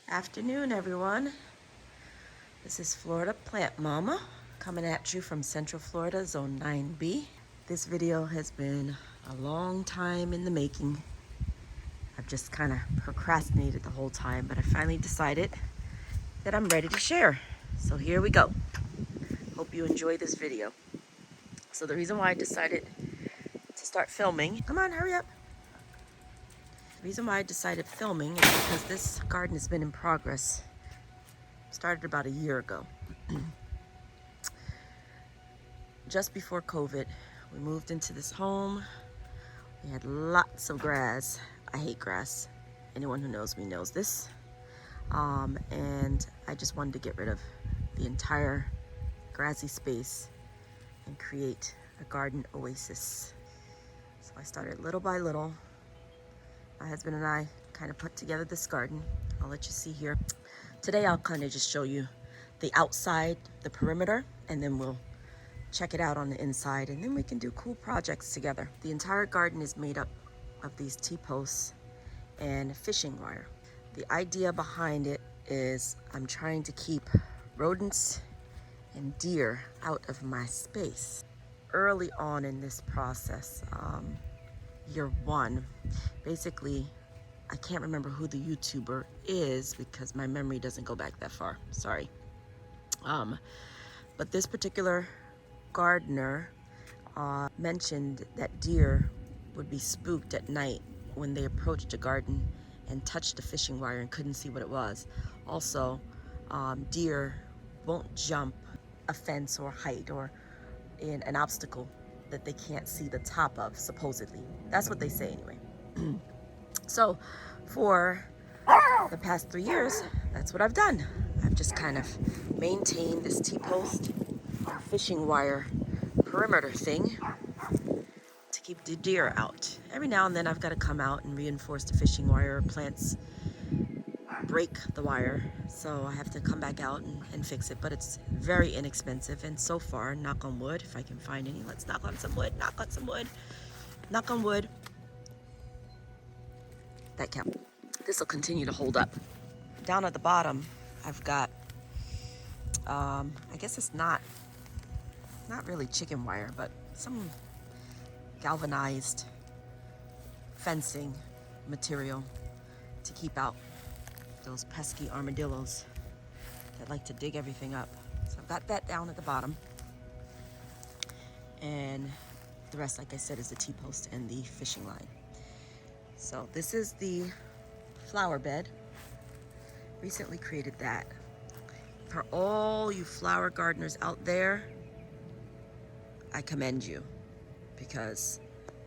Afternoon, everyone. This is Florida Plant Mama coming at you from Central Florida, Zone 9B. This video has been a long time in the making. I've just kind of procrastinated the whole time, but I finally decided that I'm ready to share. So here we go. Hope you enjoy this video. So the reason why I decided to start filming, come on, hurry up. The reason why I decided filming is because this garden has been in progress. Started about a year ago. Just before COVID, we moved into this home. We had lots of grass. I hate grass. Anyone who knows me knows this. And I just wanted to get rid of the entire grassy space and create a garden oasis. So I started little by little. My husband and I kind of put together this garden. I'll let you see here. Today I'll kind of just show you the outside, the perimeter, and then we'll check it out on the inside, and then we can do cool projects together. The entire garden is made up of these T-posts and fishing wire. The idea behind it is I'm trying to keep rodents and deer out of my space. Early on in this process, year one, basically, I can't remember who the YouTuber is because my memory doesn't go back that far, sorry. But this particular gardener mentioned that deer would be spooked at night when they approached a garden and touched the fishing wire and couldn't see what it was. Also, deer won't jump a fence or height or in an obstacle that they can't see the top of, supposedly. That's what they say anyway. So for the past 3 years, that's what I've done. I've just kind of maintained this T-post fishing wire perimeter thing to keep the deer out. Every now and then I've got to come out and reinforce the fishing wire. Plants break the wire, so I have to come back out and fix it, but it's very inexpensive, and so far, knock on wood, if I can find any, let's knock on some wood, knock on some wood, knock on wood. That count. This will continue to hold up. Down at the bottom, I've got, I guess it's not really chicken wire, but some galvanized fencing material to keep out those pesky armadillos that like to dig everything up. So I've got that down at the bottom. And the rest, like I said, is the T-post and the fishing line. So this is the flower bed. Recently created that. For all you flower gardeners out there, I commend you, because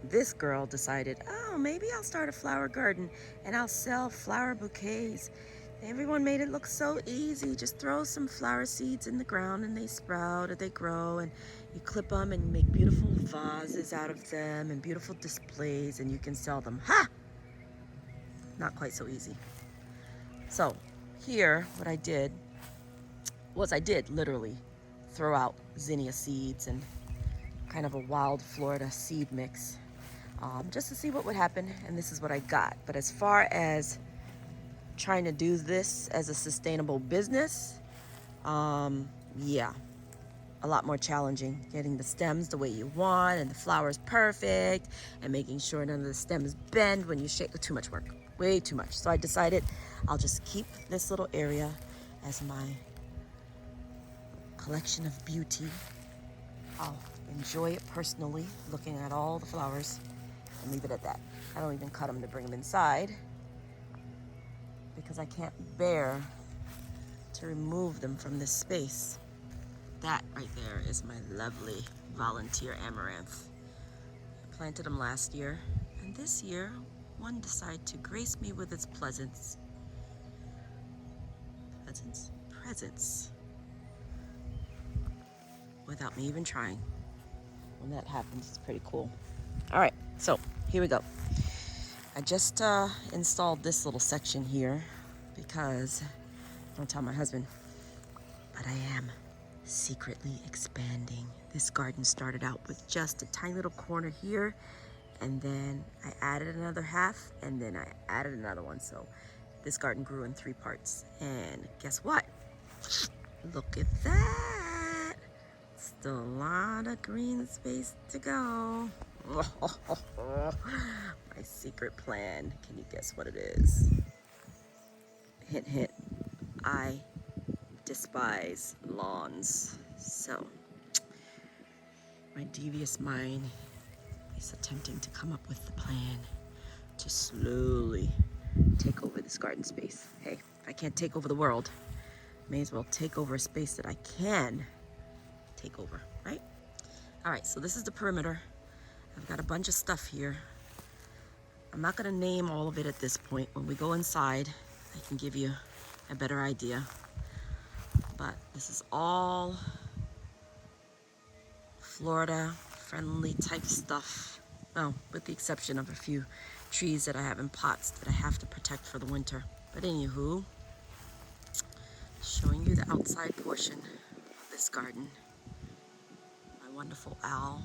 this girl decided, oh, maybe I'll start a flower garden and I'll sell flower bouquets. Everyone made it look so easy. Just throw some flower seeds in the ground and they sprout or they grow, and you clip them and you make beautiful vases out of them and beautiful displays, and you can sell them. Ha! Not quite so easy. So here, what I did was I did literally throw out zinnia seeds and kind of a wild Florida seed mix, just to see what would happen, and this is what I got. But as far as trying to do this as a sustainable business, yeah, a lot more challenging. Getting the stems the way you want and the flowers perfect and making sure none of the stems bend when you shake. Too much work, way too much. So I decided I'll just keep this little area as my collection of beauty. I'll enjoy it personally, looking at all the flowers, and leave it at that. I don't even cut them to bring them inside because I can't bear to remove them from this space. That right there is my lovely volunteer amaranth. I planted them last year, and this year one decided to grace me with its presence without me even trying. When that happens, it's pretty cool. All right, so here we go. I just installed this little section here because, don't tell my husband, but I am secretly expanding. This garden started out with just a tiny little corner here, and then I added another half, and then I added another one. So this garden grew in 3 parts. And guess what? Look at that. Still a lot of green space to go. My secret plan. Can you guess what it is? Hint, hint. I despise lawns. So, my devious mind is attempting to come up with the plan to slowly take over this garden space. Hey, if I can't take over the world, may as well take over a space that I can take over, right? All right, so this is the perimeter. I've got a bunch of stuff here. I'm not gonna name all of it at this point. When we go inside, I can give you a better idea. But this is all Florida friendly type stuff. Well, with the exception of a few trees that I have in pots that I have to protect for the winter. But anywho, showing you the outside portion of this garden. My wonderful owl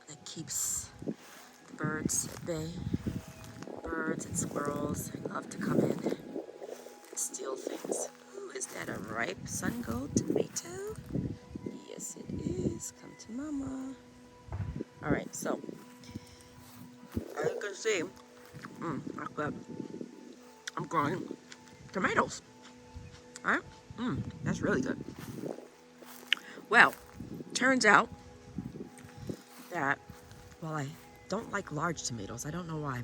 that keeps the birds at bay. Birds and squirrels, they love to come in and steal things. Ooh, is that a ripe sun gold tomato? Yes, it is. Come to mama. All right, so as you can see, I'm growing tomatoes. All right, that's really good. Well, turns out that while I don't like large tomatoes, I don't know why,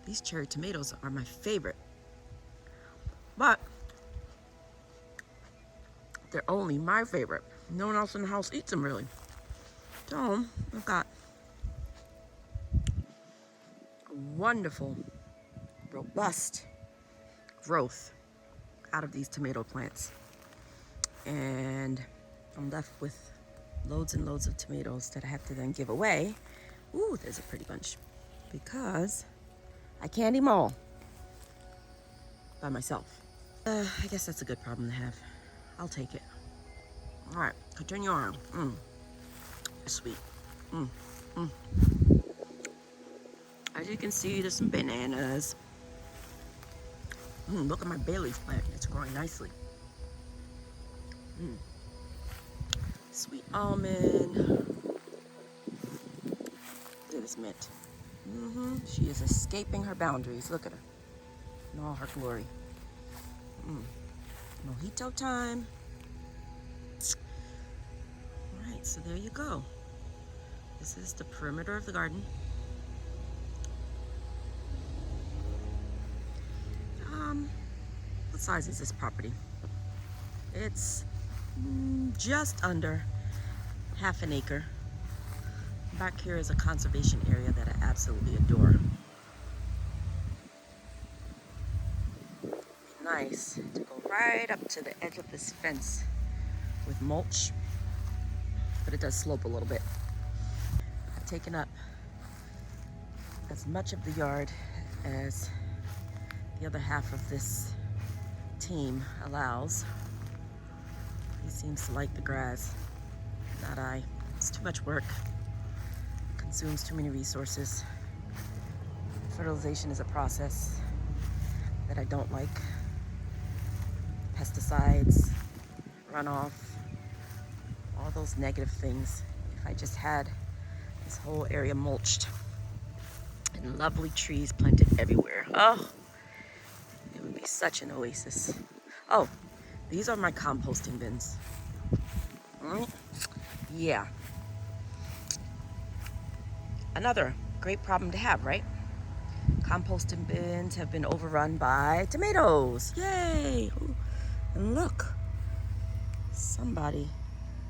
these cherry tomatoes are my favorite. But they're only my favorite. No one else in the house eats them really. So I've got a wonderful, robust growth out of these tomato plants. And I'm left with loads and loads of tomatoes that I have to then give away. Ooh, there's a pretty bunch. Because I can't eat them all by myself. I guess that's a good problem to have. I'll take it. All right, continue on. Sweet. As you can see, there's some bananas. Look at my bay leaf plant. It's growing nicely. Sweet almond. Look at this mint. She is escaping her boundaries. Look at her in all her glory. Mojito time. All right, so there you go. This is the perimeter of the garden. What size is this property? It's just under half an acre. Back here is a conservation area that I absolutely adore. Nice to go right up to the edge of this fence with mulch, but it does slope a little bit. I've taken up as much of the yard as the other half of this team allows. He seems to like the grass, not I. It's too much work, consumes too many resources. Fertilization is a process that I don't like. Pesticides, runoff, all those negative things. If I just had this whole area mulched and lovely trees planted everywhere, oh, it would be such an oasis. Oh, these are my composting bins. Yeah. Another great problem to have, right? Composting bins have been overrun by tomatoes. Yay! Ooh. And look, somebody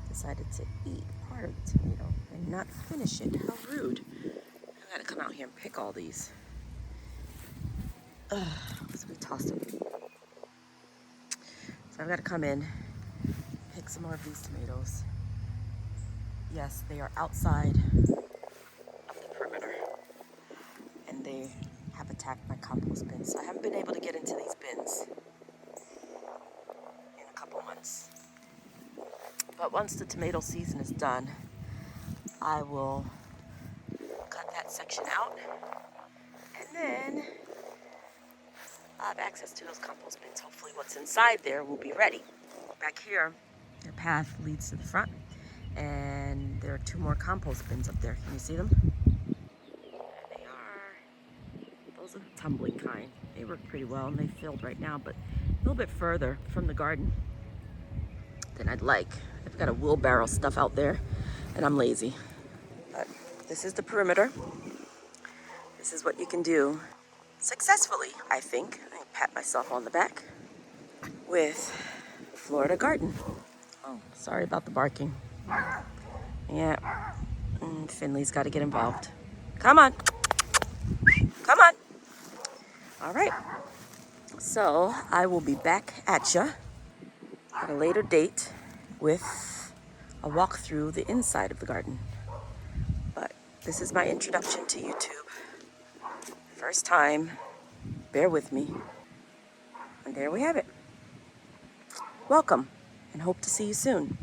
decided to eat part of the tomato and not finish it. How rude. I gotta come out here and pick all these. So we tossed them. So I've gotta come in, pick some more of these tomatoes. Yes, they are outside of the perimeter and they have attacked my compost bins. So I haven't been able to get into these bins in a couple months. But once the tomato season is done, I will cut that section out and then I'll have access to those compost bins. Hopefully what's inside there will be ready. Back here, the path leads to the front, and there are 2 more compost bins up there. Can you see them? There they are. Those are the tumbling kind. They work pretty well, and they filled right now, but a little bit further from the garden than I'd like. I've got a wheelbarrow stuff out there, and I'm lazy. But this is the perimeter. This is what you can do successfully, I think. I pat myself on the back with Florida Garden. Oh, sorry about the barking. Yeah, Finley's got to get involved. Come on. Come on. All right. So I will be back at you at a later date with a walk through the inside of the garden. But this is my introduction to YouTube. First time. Bear with me. And there we have it. Welcome, and hope to see you soon.